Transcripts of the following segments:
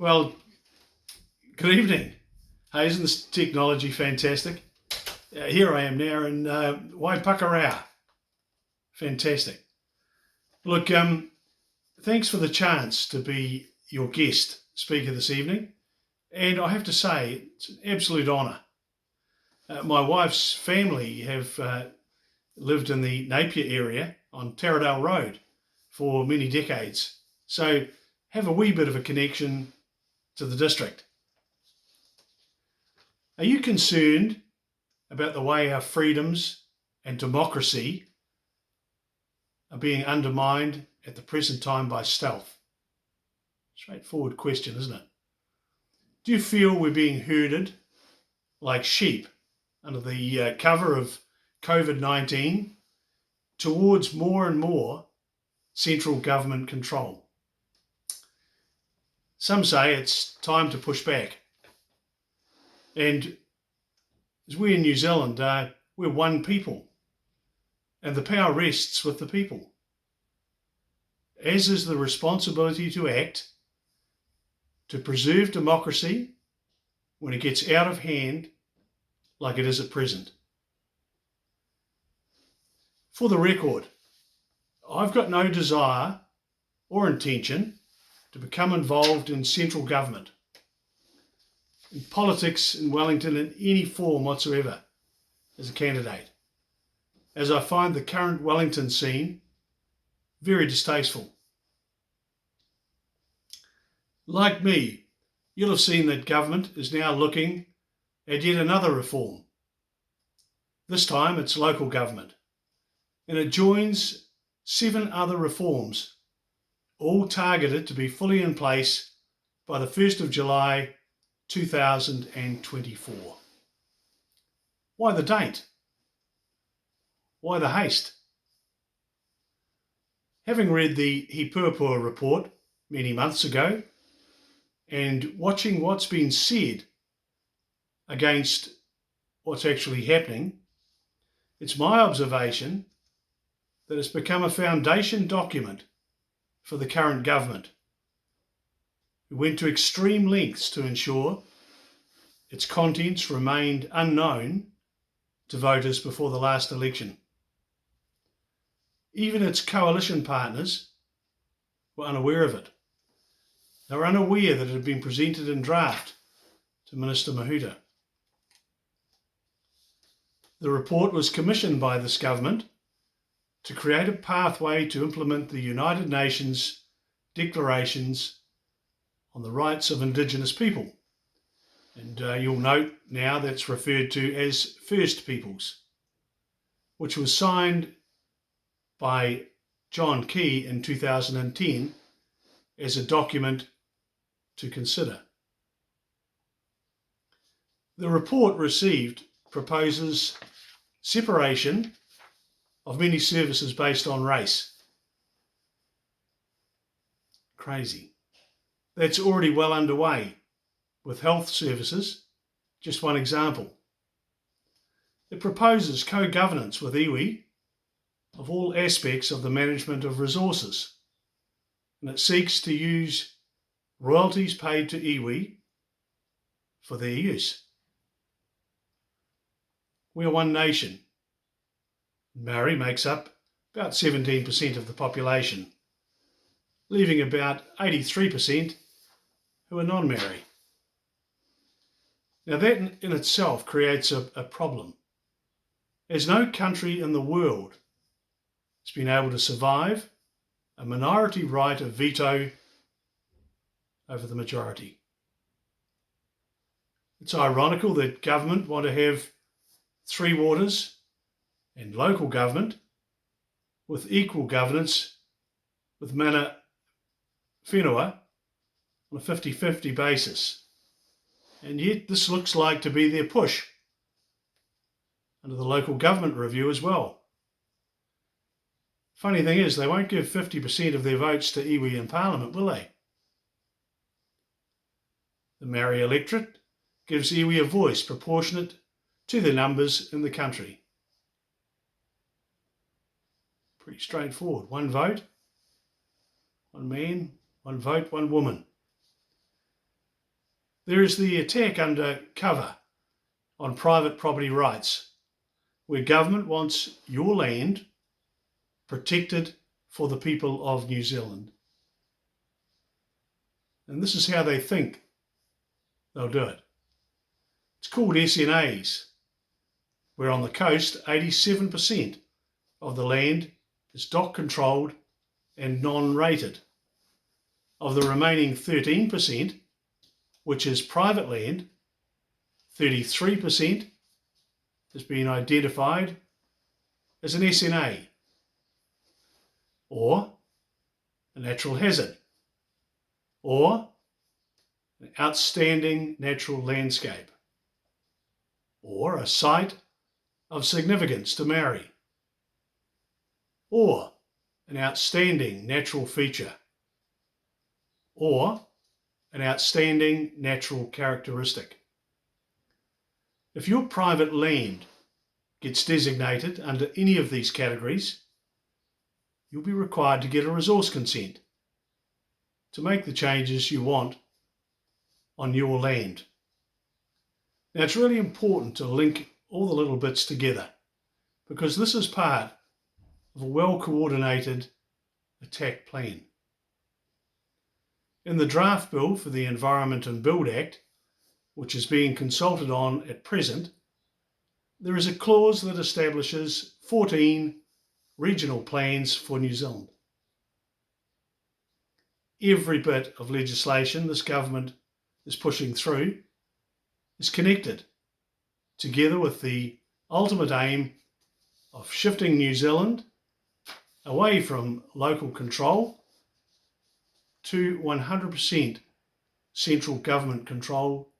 Well, good evening. Hey, isn't this technology fantastic? Here I am now in Waipukurau. Fantastic. Look, thanks for the chance to be your guest speaker this evening. And I have to say, it's an absolute honour. My wife's family have lived in the Napier area on Taradale Road for many decades. So have a wee bit of a connection to the district. Are you concerned about the way our freedoms and democracy are being undermined at the present time by stealth? Straightforward question, isn't it? Do you feel we're being herded like sheep under the cover of COVID-19 towards more and more central government control? Some say it's time to push back. And as we in New Zealand, we're one people, and the power rests with the people, as is the responsibility to act to preserve democracy when it gets out of hand like it is at present. For the record, I've got no desire or intention to become involved in central government, in politics in Wellington in any form whatsoever as a candidate, as I find the current Wellington scene very distasteful. Like me, you'll have seen that government is now looking at yet another reform. This time it's local government, and it joins 7 other reforms, all targeted to be fully in place by the 1st of July 2024. Why the date? Why the haste? Having read the He Puapua report many months ago and watching what's been said against what's actually happening, it's my observation that it's become a foundation document for the current government, who went to extreme lengths to ensure its contents remained unknown to voters before the last election. Even its coalition partners were unaware of it. They were unaware that it had been presented in draft to Minister Mahuta. The report was commissioned by this government to create a pathway to implement the United Nations declarations on the rights of Indigenous people. And you'll note now that's referred to as First Peoples, which was signed by John Key in 2010 as a document to consider. The report received proposes separation of many services based on race. Crazy. That's already well underway with health services, just one example. It proposes co-governance with iwi of all aspects of the management of resources, and it seeks to use royalties paid to iwi for their use. We are one nation. Maori makes up about 17% of the population, leaving about 83% who are non-Maori. Now that in itself creates a problem, as no country in the world has been able to survive a minority right of veto over the majority. It's ironical that government want to have 3 waters and local government with equal governance with mana whenua on a 50-50 basis. And yet this looks like to be their push under the local government review as well. Funny thing is, they won't give 50% of their votes to iwi in Parliament, will they? The Maori electorate gives iwi a voice proportionate to their numbers in the country. Pretty straightforward. 1 vote, 1 man, 1 vote, 1 woman. There is the attack under cover on private property rights, where government wants your land protected for the people of New Zealand. And this is how they think they'll do it. It's called SNAs, where on the coast 87% of the land is dock controlled and non-rated. Of the remaining 13%, which is private land, 33% has been identified as an SNA, or a natural hazard, or an outstanding natural landscape, or a site of significance to Maori, or an outstanding natural feature, or an outstanding natural characteristic. If your private land gets designated under any of these categories, you'll be required to get a resource consent to make the changes you want on your land. Now, it's really important to link all the little bits together, because this is part of a well-coordinated attack plan. In the draft bill for the Environment and Build Act, which is being consulted on at present, there is a clause that establishes 14 regional plans for New Zealand. Every bit of legislation this government is pushing through is connected, together with the ultimate aim of shifting New Zealand away from local control to 100% central government control,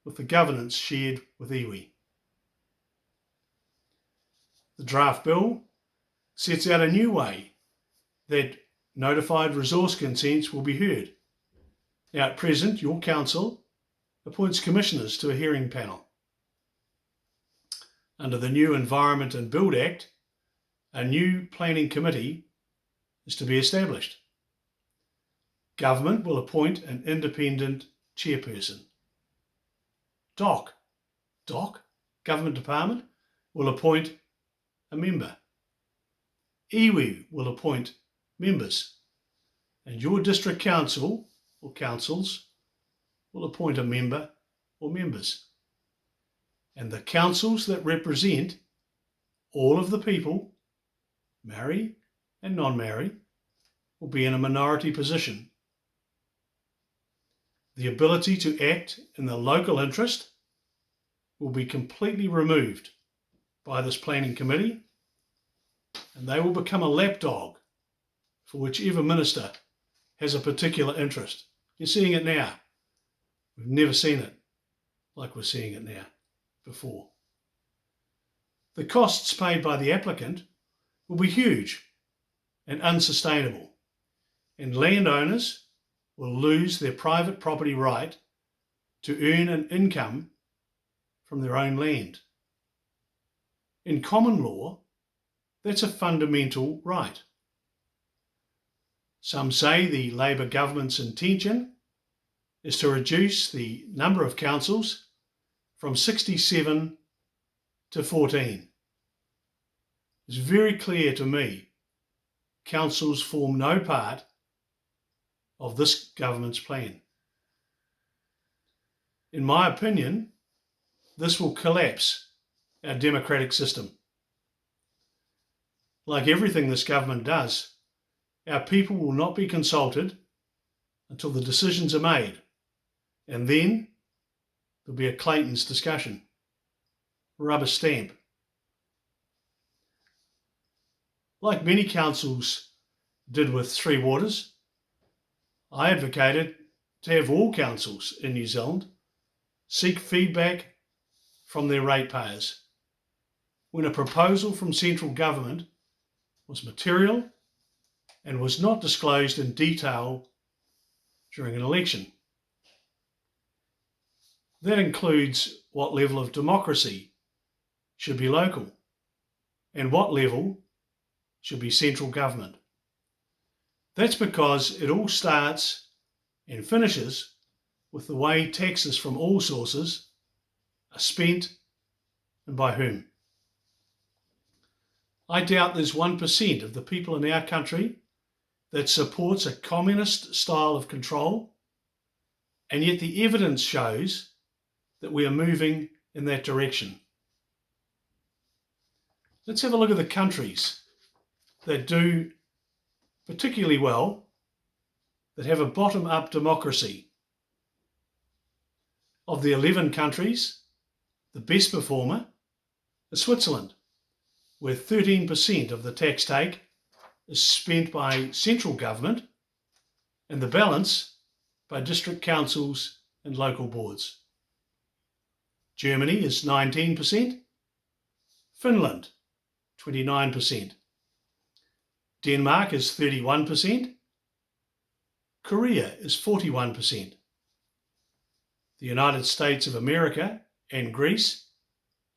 with the governance shared with iwi. The draft bill sets out a new way that notified resource consents will be heard. Now, at present, your council appoints commissioners to a hearing panel. Under the new Environment and Build Act, a new planning committee is to be established. Government will appoint an independent chairperson. DOC, Government Department, will appoint a member. Iwi will appoint members, and your district council or councils will appoint a member or members. And the councils that represent all of the people, Maori and non-Maori, will be in a minority position. The ability to act in the local interest will be completely removed by this planning committee, and they will become a lapdog for whichever minister has a particular interest. You're seeing it now. We've never seen it like we're seeing it now before. The costs paid by the applicant will be huge and unsustainable, and landowners will lose their private property right to earn an income from their own land. In common law, that's a fundamental right. Some say the Labour government's intention is to reduce the number of councils from 67 to 14. It's very clear to me councils form no part of this government's plan. In my opinion, this will collapse our democratic system. Like everything this government does, our people will not be consulted until the decisions are made, and then there'll be a Clayton's discussion, rubber stamp. Like many councils did with Three Waters, I advocated to have all councils in New Zealand seek feedback from their ratepayers when a proposal from central government was material and was not disclosed in detail during an election. That includes what level of democracy should be local and what level should be central government. That's because it all starts and finishes with the way taxes from all sources are spent and by whom. I doubt there's 1% of the people in our country that supports a communist style of control, and yet the evidence shows that we are moving in that direction. Let's have a look at the countries that do particularly well, that have a bottom-up democracy. Of the 11 countries, the best performer is Switzerland, where 13% of the tax take is spent by central government and the balance by district councils and local boards. Germany is 19%, Finland 29%, Denmark is 31%, Korea is 41%, the United States of America and Greece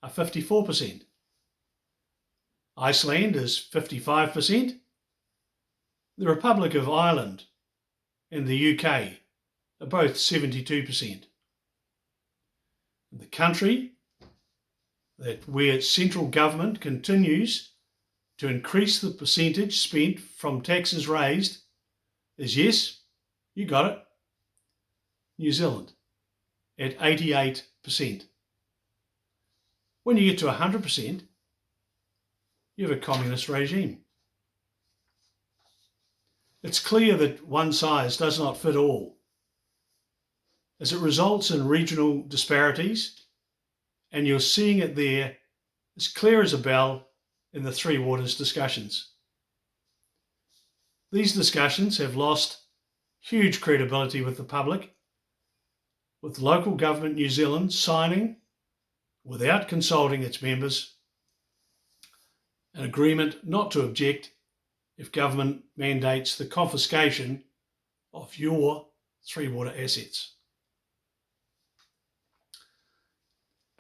are 54%, Iceland is 55%, the Republic of Ireland and the UK are both 72%. The country where central government continues to increase the percentage spent from taxes raised is, yes, you got it, New Zealand at 88%. When you get to 100%, you have a communist regime. It's clear that one size does not fit all, as it results in regional disparities, and you're seeing it there as clear as a bell in the Three Waters discussions. These discussions have lost huge credibility with the public, with Local Government New Zealand signing, without consulting its members, an agreement not to object if government mandates the confiscation of your Three Water assets.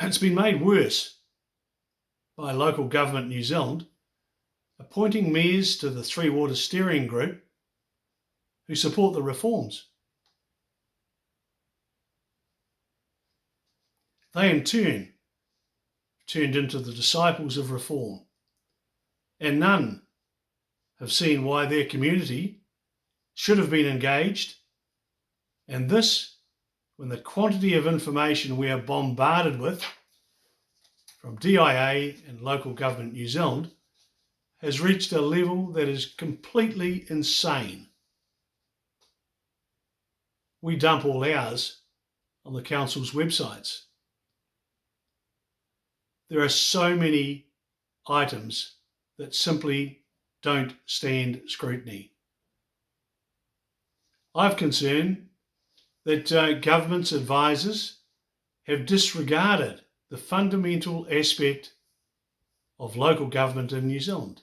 It's been made worse by Local Government New Zealand appointing mayors to the Three Waters steering group who support the reforms. They in turn turned into the disciples of reform, and none have seen why their community should have been engaged, and this when the quantity of information we are bombarded with from DIA and Local Government New Zealand has reached a level that is completely insane. We dump all ours on the council's websites. There are so many items that simply don't stand scrutiny. I've concern that government's advisors have disregarded the fundamental aspect of local government in New Zealand.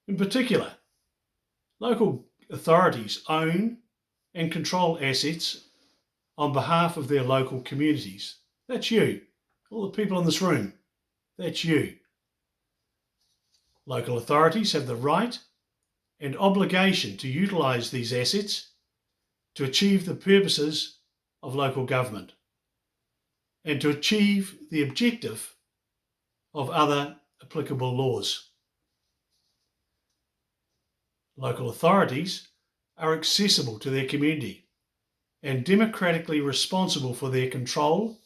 In particular, local authorities own and control assets on behalf of their local communities. That's you, all the people in this room. That's you. Local authorities have the right and obligation to utilise these assets to achieve the purposes of local government and to achieve the objective of other applicable laws. Local authorities are accessible to their community and democratically responsible for their control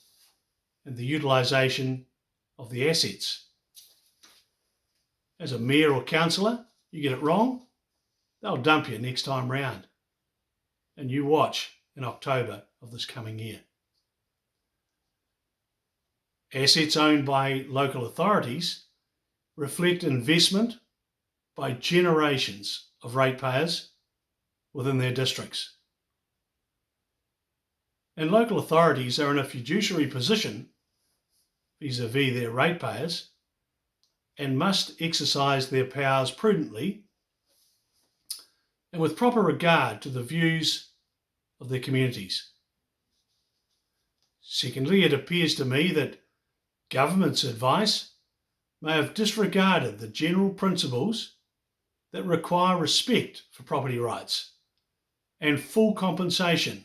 and the utilisation of the assets. As a mayor or councillor, you get it wrong, they'll dump you next time round. And you watch in October of this coming year. Assets owned by local authorities reflect investment by generations of ratepayers within their districts. And local authorities are in a fiduciary position vis-à-vis their ratepayers and must exercise their powers prudently and with proper regard to the views of their communities. Secondly, it appears to me that government's advice may have disregarded the general principles that require respect for property rights and full compensation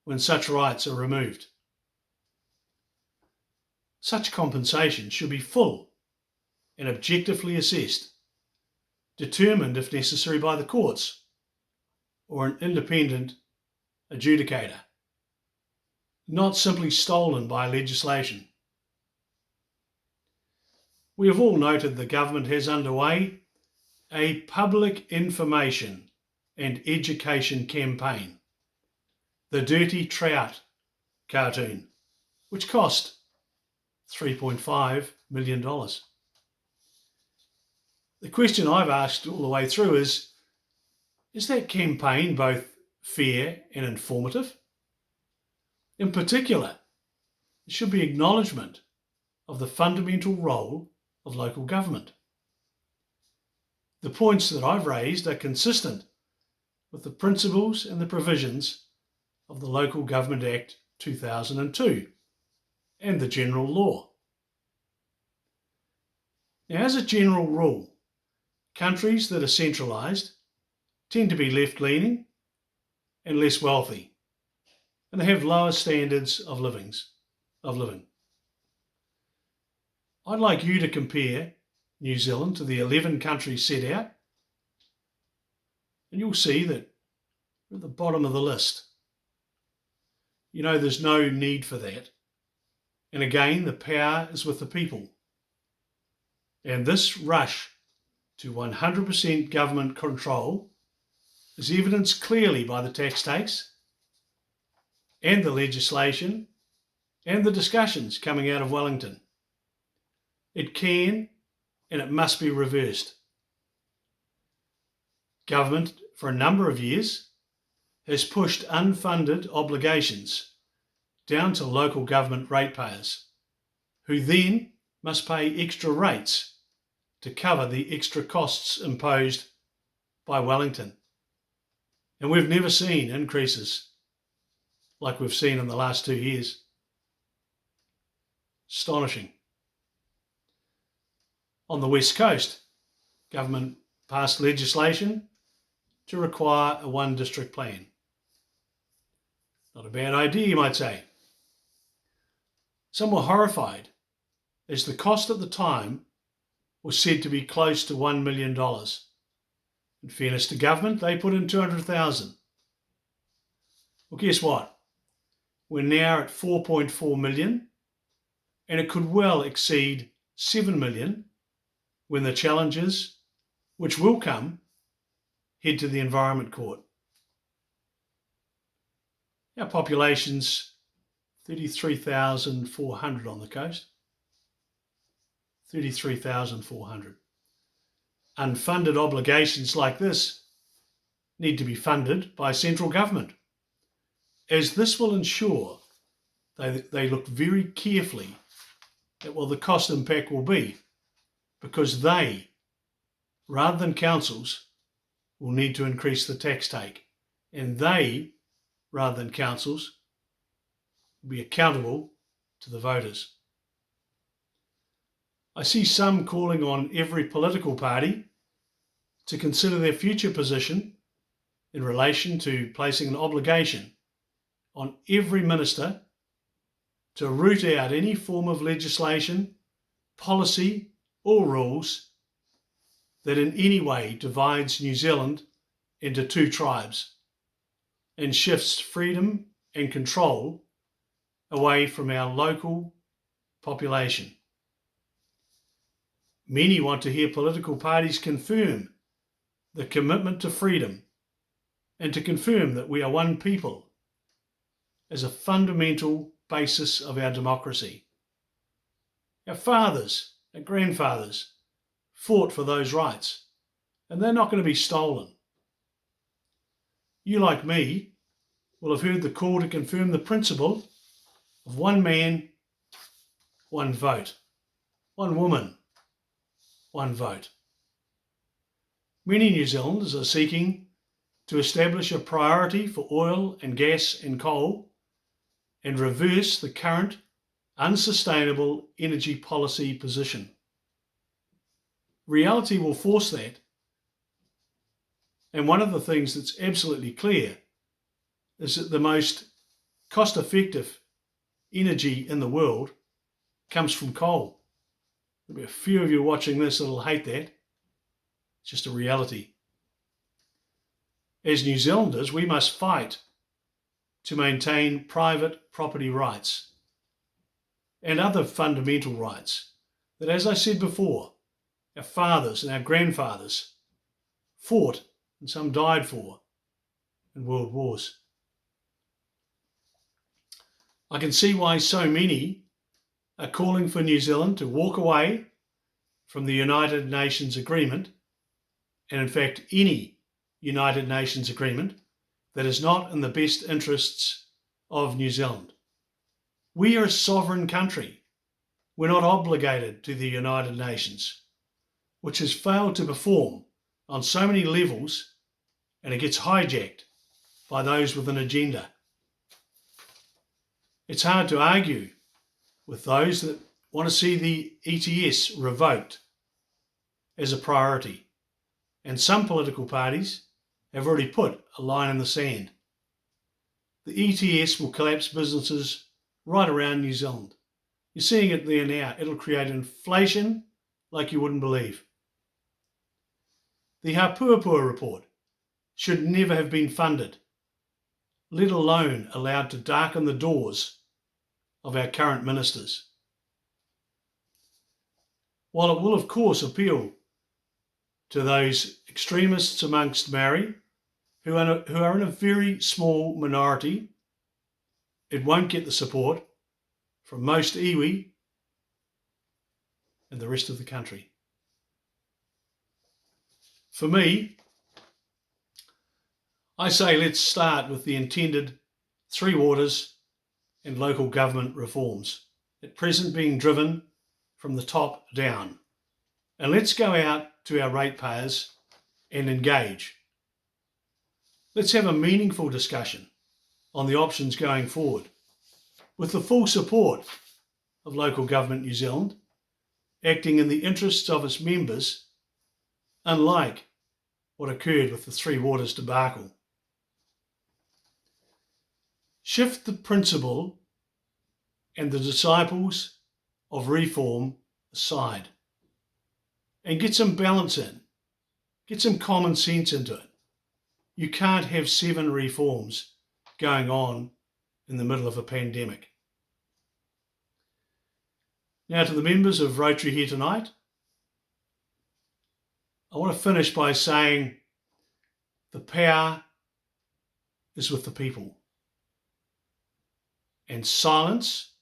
when such rights are removed. Such compensation should be full and objectively assessed, determined if necessary by the courts or an independent adjudicator, not simply stolen by legislation. We have all noted the government has underway a public information and education campaign, the Dirty Trout cartoon, which cost $3.5 million. The question I've asked all the way through is that campaign both fair and informative? In particular, there should be acknowledgement of the fundamental role of local government. The points that I've raised are consistent with the principles and the provisions of the Local Government Act 2002 and the general law. Now, as a general rule, countries that are centralised tend to be left-leaning and less wealthy, and they have lower standards of living. I'd like you to compare New Zealand to the 11 countries set out, and you'll see that we're at the bottom of the list. You know, there's no need for that. And again, the power is with the people. And this rush to 100% government control is evidenced clearly by the tax takes and the legislation and the discussions coming out of Wellington. It can and it must be reversed. Government, for a number of years, has pushed unfunded obligations down to local government ratepayers, who then must pay extra rates to cover the extra costs imposed by Wellington. And we've never seen increases like we've seen in the last 2 years. Astonishing. On the West Coast, government passed legislation to require a one district plan. Not a bad idea, you might say. Some were horrified as the cost at the time was said to be close to $1 million. In fairness to government, they put in $200,000. Well, guess what? We're now at 4.4 million, and it could well exceed 7 million when the challenges, which will come, head to the Environment Court. Our population's 33,400 on the coast. 33,400. Unfunded obligations like this need to be funded by central government, as this will ensure they look very carefully at what the cost impact will be, because they, rather than councils, will need to increase the tax take, and they, rather than councils, will be accountable to the voters. I see some calling on every political party to consider their future position in relation to placing an obligation on every minister to root out any form of legislation, policy, or rules that in any way divides New Zealand into two tribes and shifts freedom and control away from our local population. Many want to hear political parties confirm the commitment to freedom and to confirm that we are one people as a fundamental basis of our democracy. Our fathers, our grandfathers fought for those rights, and they're not going to be stolen. You, like me, will have heard the call to confirm the principle of one man, one vote, one woman, one vote. Many New Zealanders are seeking to establish a priority for oil and gas and coal and reverse the current unsustainable energy policy position. Reality will force that, and one of the things that's absolutely clear is that the most cost-effective energy in the world comes from coal. There'll be a few of you watching this that'll hate that. It's just a reality. As New Zealanders, we must fight to maintain private property rights and other fundamental rights that, as I said before, our fathers and our grandfathers fought and some died for in world wars. I can see why so many are calling for New Zealand to walk away from the United Nations agreement, and in fact any United Nations agreement that is not in the best interests of New Zealand. We are a sovereign country. We're not obligated to the United Nations, which has failed to perform on so many levels, and it gets hijacked by those with an agenda. It's hard to argue with those that want to see the ETS revoked as a priority, and some political parties have already put a line in the sand. The ETS will collapse businesses right around New Zealand. You're seeing it there now. It'll create inflation like you wouldn't believe. The He Puapua report should never have been funded, let alone allowed to darken the doors of our current ministers. While it will of course appeal to those extremists amongst Maori who are in a very small minority, it won't get the support from most iwi and the rest of the country. For me, I say let's start with the intended three waters and local government reforms, at present being driven from the top down. And let's go out to our ratepayers and engage. Let's have a meaningful discussion on the options going forward, with the full support of Local Government New Zealand, acting in the interests of its members, unlike what occurred with the Three Waters debacle. Shift the principle and the disciples of reform aside and get some balance in, get some common sense into it. You can't have 7 reforms going on in the middle of a pandemic. Now to the members of Rotary here tonight, I want to finish by saying the power is with the people. And silence,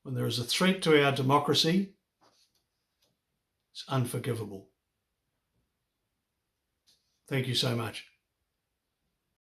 when there is a threat to our democracy, is unforgivable. Thank you so much.